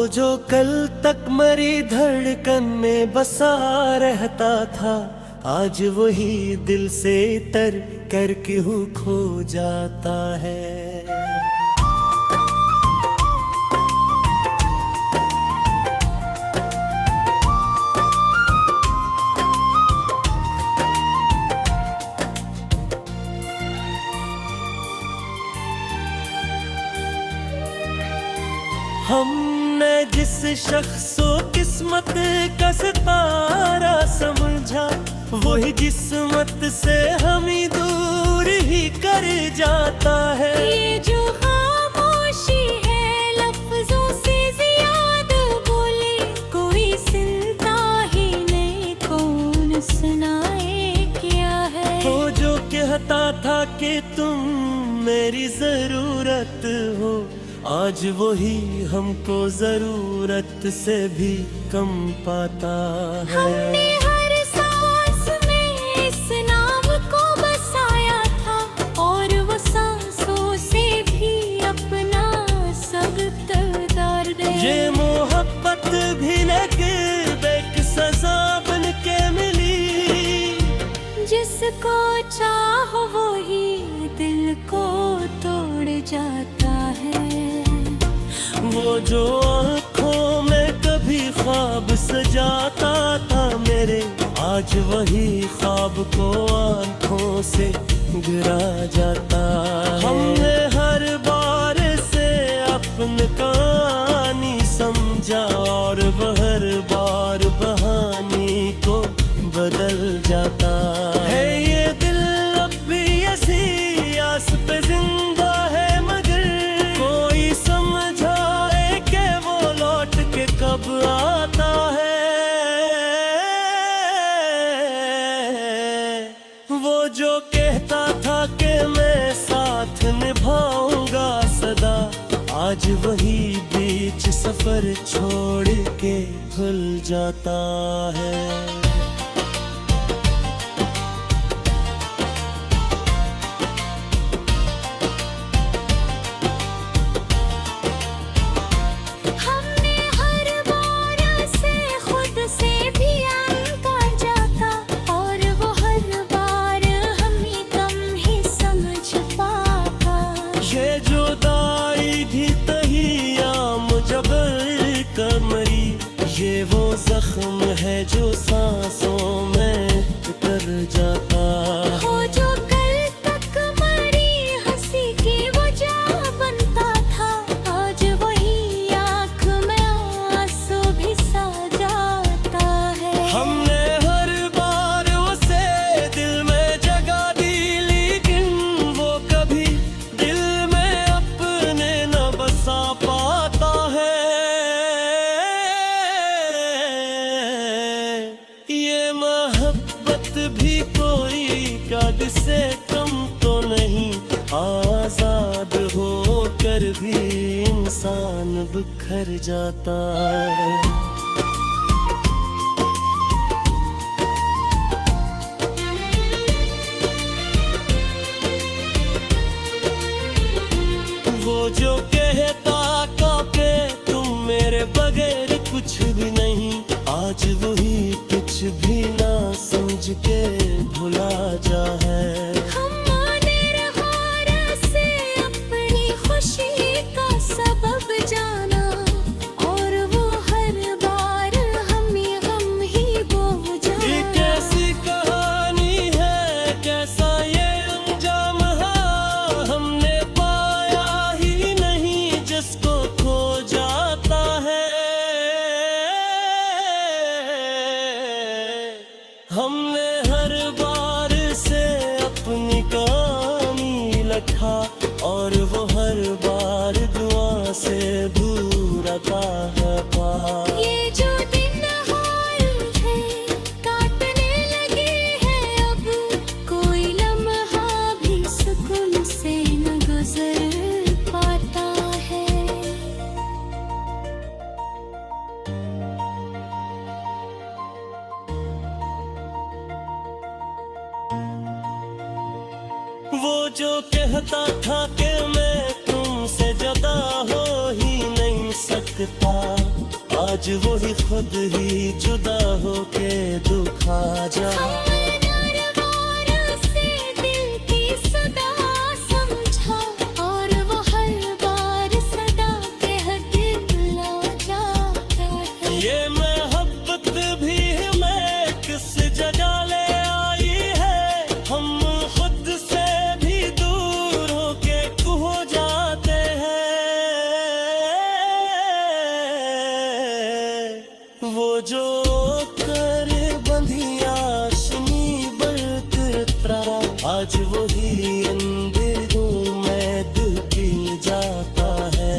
जो कल तक मरी धड़कन में बसा रहता था, आज वही दिल से तर कर क्यों खो जाता है। हमने जिस शख्स को किस्मत का सितारा समझा, वही किस्मत से हम ही दूर ही कर जाता है। ये जो खामोशी है लफ्जों से ज्यादा बोले, कोई सुनता ही नहीं, कौन सुनाए क्या है। वो जो कहता था कि तुम मेरी जरूरत हो, आज वही हमको जरूरत से भी कम पाता है। हमने हर सांस में इस नाम को बसाया था, और वो सांसों से भी अपना सब दर्द है। ये मोहब्बत भी लगे एक सजा बन के मिली, जिसको चाहो वो ही दिल को तोड़ जाता है। वो जो आँखों में कभी ख्वाब सजाता था मेरे, आज वही ख्वाब को आँखों से गिरा जाता है। हमने हर बार से अपनी कहानी समझा, और वह हर बार बहानी को बदल जाता है। ये दिल अब भी ऐसी आस पे जिंदा है, मगर कोई समझाए कि वो लौट के कब आता है। वो जो कहता था कि मैं साथ निभाऊंगा सदा, आज वही बीच सफर छोड़ के भूल जाता है। ये वो जख्म है जो सांसों में उतर जाता। वो जो कल तक मरी हंसी की वजह बनता था, आज वही आँख में आंसू भी सा जाता है। हमने हर बार उसे दिल में जगह दी, लेकिन वो कभी दिल में अपने न बसा पाता है। ये मोहब्बत भी कोई काद से कम तो नहीं, आजाद होकर भी इंसान बिखर जाता है। वो जो कहता कि तुम मेरे बगैर कुछ भी नहीं, आज वही कुछ भी ना समझ के भुला जा है। हमने रहा से अपनी खुशी का सबब जाना, और वो हर बार हम ही बोझा। ये कैसी कहानी है, कैसा ये अंजाम है, हमने पाया ही नहीं जिसको खो जाता है। हमने हर बार से अपनी कहानी लिखा, और वो हर बार दुआ से दूर आता है पार। ये जो दिन हाल है काटने लगे हैं अब, कोई लम्हा भी सुकून से न गुजर पाता है। वो जो कहता था कि मैं तुमसे जुदा हो ही नहीं सकता, आज वही खुद ही जुदा होके दुखा जा। ये मोहब्बत भी हमें किस जगह ले आई है, हम खुद से भी दूर होके खो जाते हैं। वो जो कर बंधिया सुनी बरतरा, आज वही अंधेरों में डूबी जाता है।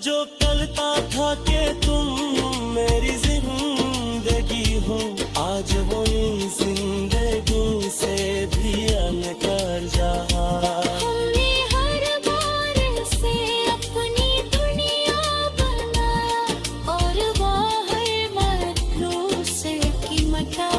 जो कलता था कि तुम मेरी जिंदगी हो, आज वो जिंदगी से भी अनकर जा। हमने हर बार से अपनी दुनिया बनाया और वो हर बार से कीमता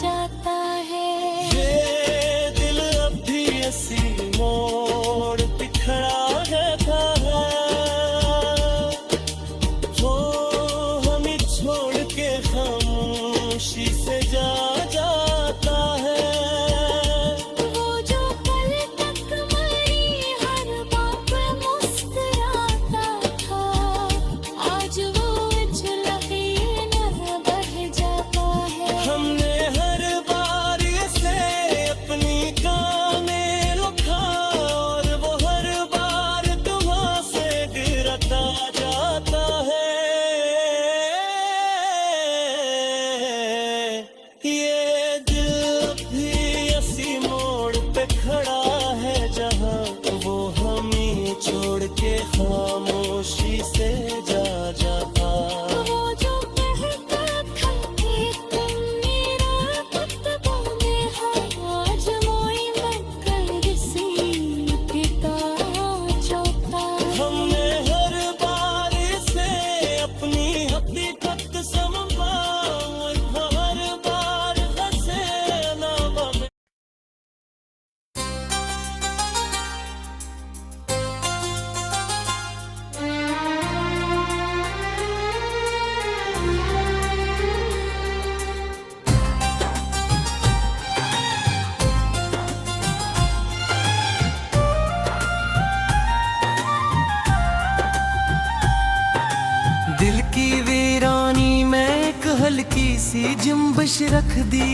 जाता है। ये दिल अब भी ऐसी मोड़ बिखरा रहता है, खामोशी से जा जाता है। वो जो पल तक मरी हर बात मुस्कुराता था, आज वो झलके न बह जाता है। हमने हर बार से अपनी गाने लिखा और वो हर बार दुआ से गिरता जाता है। ये दिल भी ऐसी मोड़ पे खड़ा है जहाँ वो हमें छोड़ के खामोशी से जा जाता। वो जो कहता था कि तुम मेरा कुत्ता में हो, आज मोई मत कर सी पिता चौथा। हमने हर बार से अपनी हकीकत समझा, हर बार हंसे ना बने। दिल की वीरानी में एक हल्की सी जुम्बिश रख दी,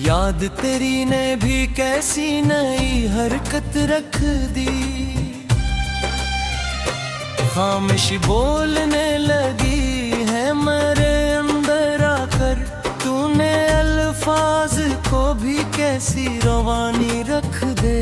याद तेरी ने भी कैसी नई हरकत रख दी। खामोश बोलने लगी है मेरे अंदर आकर, तूने अल्फाज को भी कैसी रवानी रख दे।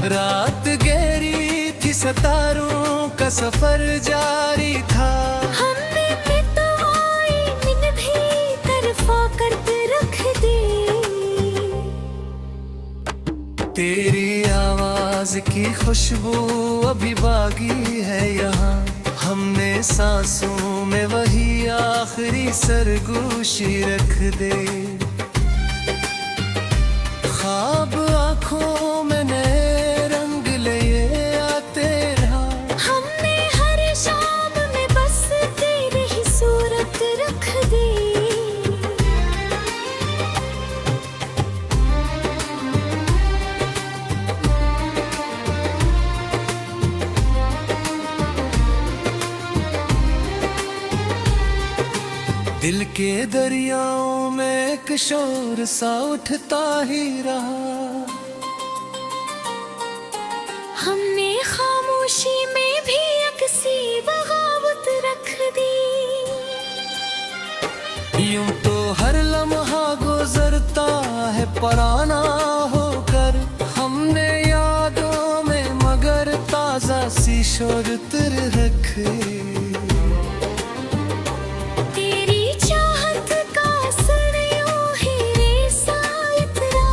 रात गहरी थी, सितारों का सफर जारी था, हमने मिटाई मिन भी तरफा करके रख दी। तेरी आवाज की खुशबू अभी बाकी है यहाँ, हमने सांसों में वही आखिरी सरगोशी रख दे। ख्वाब आँखों में नए रंग ले आते रहा, हमने हर शाम में बस तेरी ही सूरत रख दी। के दरियाओं में एक शोर सा उठता ही रहा। हमने खामोशी में भी अक्सी बगावत रख दी। यूं तो हर लम्हा गुजरता है पराना होकर, हमने यादों में मगर ताजा सी शोरत रख दी। तेरी चाहत का असर यूं ही रेसा इतरा,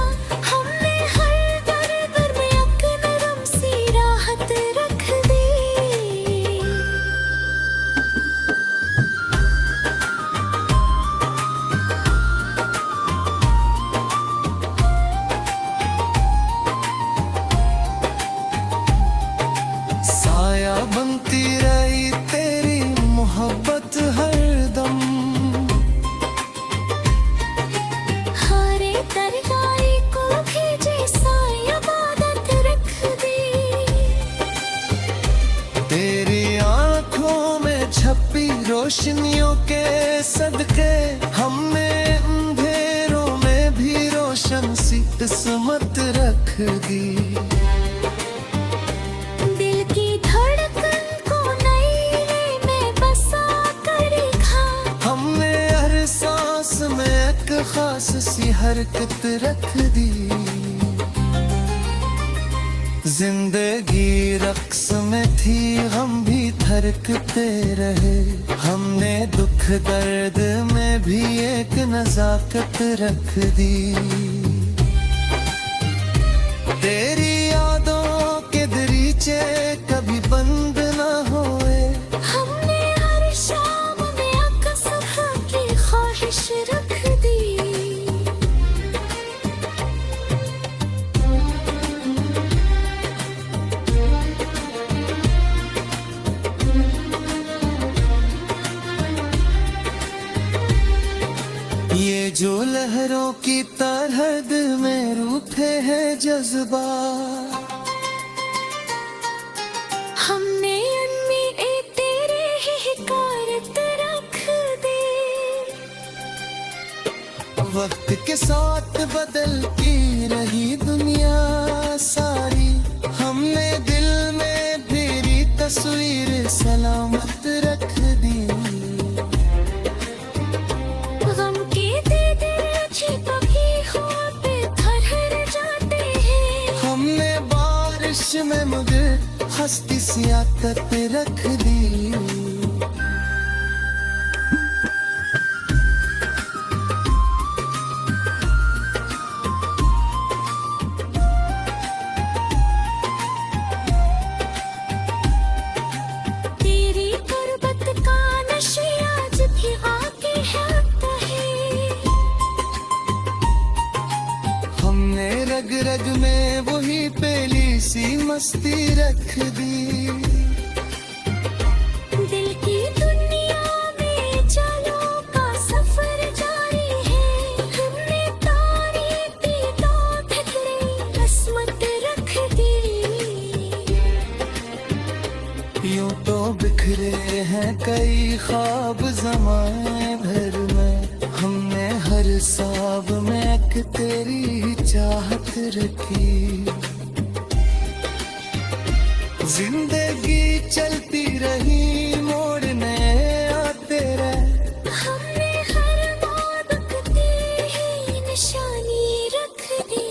हमने हर दर्द में एक नरम सी राहत रख दी। साया बनती रही तेरी मोहब्बत हरदम, हारे तरकारी को भी जैसा इबादत रख दी। तेरी आंखों में छपी रोशनियों के सदके, हमने अंधेरों में भी रोशन सी किस्मत रख दी। दिल की धड़कन को नईले में बसा कर रखा, हमने हर सांस में एक खास सी हरकत रख दी। जिंदगी रक्स में थी, हम भी थरकते रहे, हमने दुख दर्द में भी एक नजाकत रख दी। तेरी यादों के दरीचे कभी बंद न होए, हमने हर शाम में एक सफर की ख्वाहिश रख दी। ये जो लहरों की तरह दिल में रूठे हैं जज्बा, हमने उनमें तेरे ही हिकारत रख दी। वक्त के साथ बदलती रही दुनिया सारी, हमने दिल में तेरी तस्वीर सलामत रख दी। गम के दरियाचे कभी ख्वाब ठहर जाते हैं, हमने बारिश में मगर हस्ती सी आदत रख दी। तेरी गुर्बत का नशे आज भी आके आता है, हमने रग रग में वही पहली सी मस्ती रख दी। दिल की दुनिया में चलो का सफर जारी है, हमने तारीफी तो फिक्रे किस्मत रख दी। यूं तो बिखरे हैं कई ख्वाब ज़माने भर में, हमने हर साब में एक तेरी चाहत रखी। जिंदगी चलती रही, मोड़ने आते रहे, हमने हर मोहब्बत ही निशानी रख दी।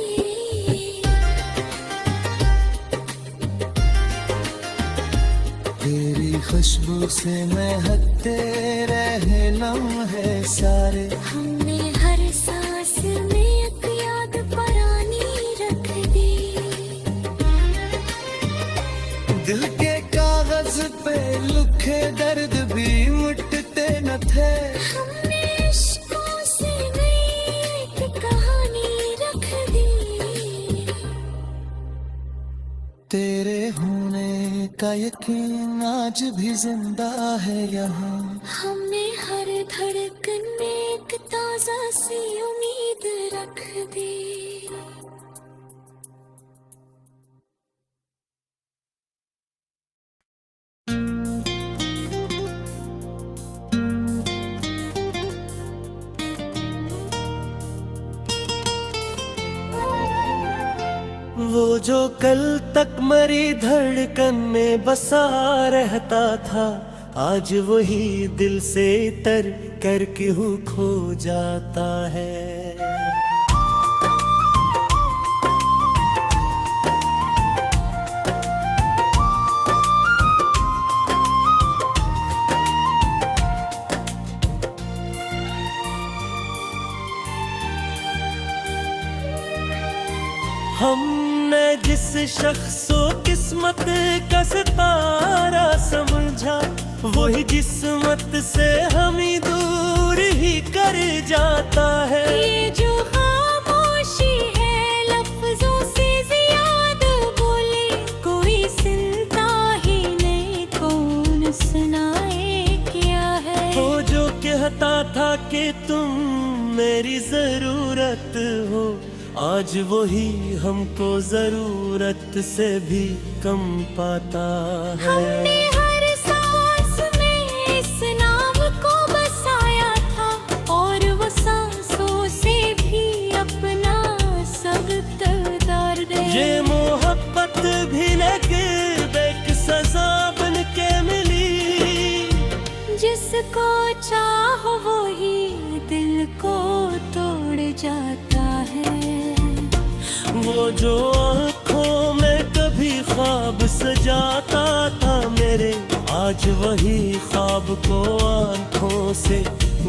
तेरी खुशबू से महकते रहे लम्हे सारे, हमने हर सांस में एक याद पुरानी रख दी। दिल के कागज पे लिखे दर्द भी मिटते न थे, हमने इश्कों से नई एक कहानी रख दी। तेरे होने का यकीन आज भी जिंदा है यहाँ, हमने हर धड़कन में एक ताजा सी उम्मीद रख दी। वो जो कल तक मरी धड़कन में बसा रहता था, आज वही दिल से तर कर क्यों खो जाता है। हमने जिस शख्स को किस्मत का सितारा समझा, वही किस्मत से हम ही दूर ही कर जाता है। ये जो खामोशी है लफ्जों से ज्यादा बोले, कोई सुनता ही नहीं, कौन सुनाए क्या है। वो जो कहता था कि तुम मेरी जरूरत हो, आज वही हमको जरूरत से भी कम पाता है। हमने हर सांस में इस नाम को बसाया था, और वो सांसों से भी अपना सब दर्द। ये मोहब्बत भी लगे एक सजा बन के मिली, जिसको चाहो वो ही दिल को तोड़ जाता है। वो जो आँखों में कभी ख्वाब सजाता था मेरे, आज वही ख्वाब को आँखों से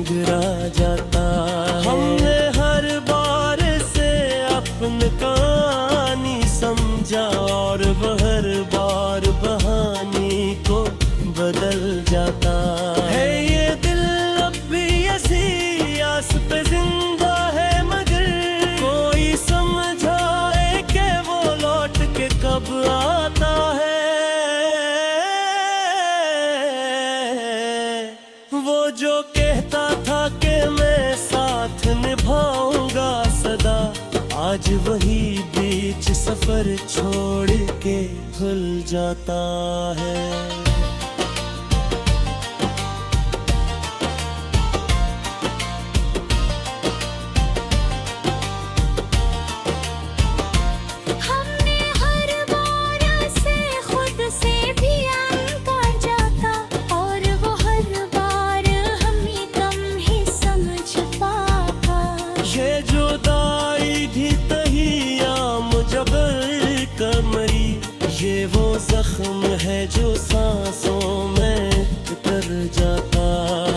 गिरा जाता है। हमने हर बार से अपनी कहानी समझा, और वह हर बार बहानी को बदल जाता है। ये दिल अब भी ऐसी आस पे जिंदा है, मगर कोई समझाए कि वो लौट के कब आता है। वो जो कहता था कि मैं साथ निभाऊंगा सदा, आज वही बीच सफर छोड़ के भूल जाता है। हमने हर बार से खुद से भी इनकार जाता, और वो हर बार हमें कम ही समझ पाता। ये जुदाई भी तहिया मुजबर का मरी, ये वो जख्म है जो सांसों में उतर जाता।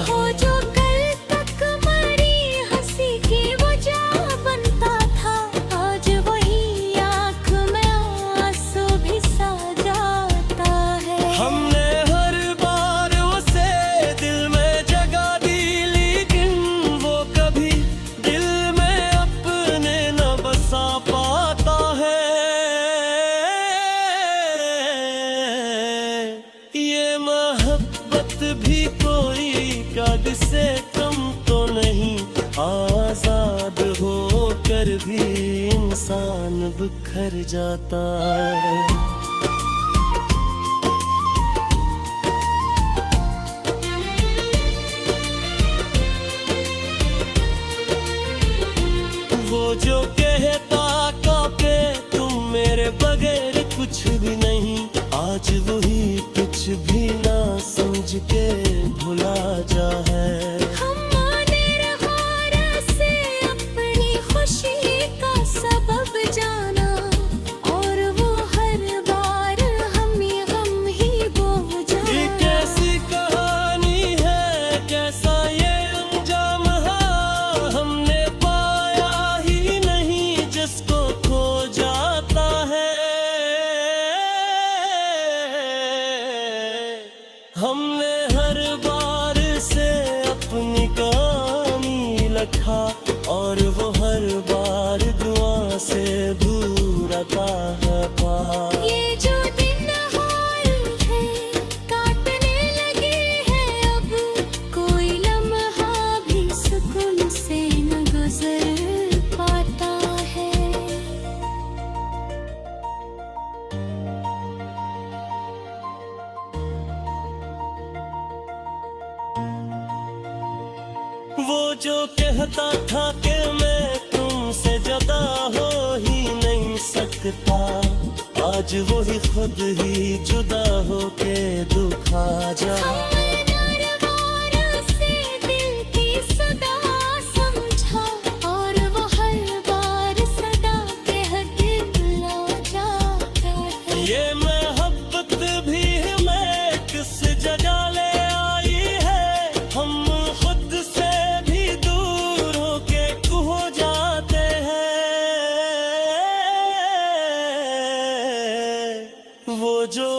हो जो कल तक मरी हंसी की वजह बनता था, आज वही आँख में आंसू भी सा जाता है। हमने हर बार उसे दिल में जगह दी, लेकिन वो कभी दिल में अपने न बसा पाता है। ये मोहब्बत भी कोई कागज से कम तो नहीं, आजाद होकर भी इंसान बिखर जाता है। वो जो कहता कि तुम मेरे बगैर कुछ भी नहीं, आज वही कुछ भी ना समझ के भुला जा है। हमने रहा से अपनी खुशी का सबब जाना, और वो हर बार हमें गम ही बोझा। ये कैसी कहानी है, कैसा ये अंजाम है, हमने पाया ही नहीं जिसको खो जाता है। हमने हर बार से अपनी कहानी लिखा, और वो हर बार दुआ से दूर आता है पार। ये जो दिन हाल है काटने लगे हैं अब, कोई लम्हा भी सुकून से न गुजर पाता है। वो जो कहता था कि मैं तुमसे जुदा हो ही नहीं सकता, सकता, आज वो ही खुद ही जुदा होके दुखा जा। से दिल की सदा समझा और वो हर बार सदा कह के बुला जाता है। ये मोहब्बत भी हमें किस जगह ले आई है, हम खुद से भी दूर होके खो जाते हैं। वो जो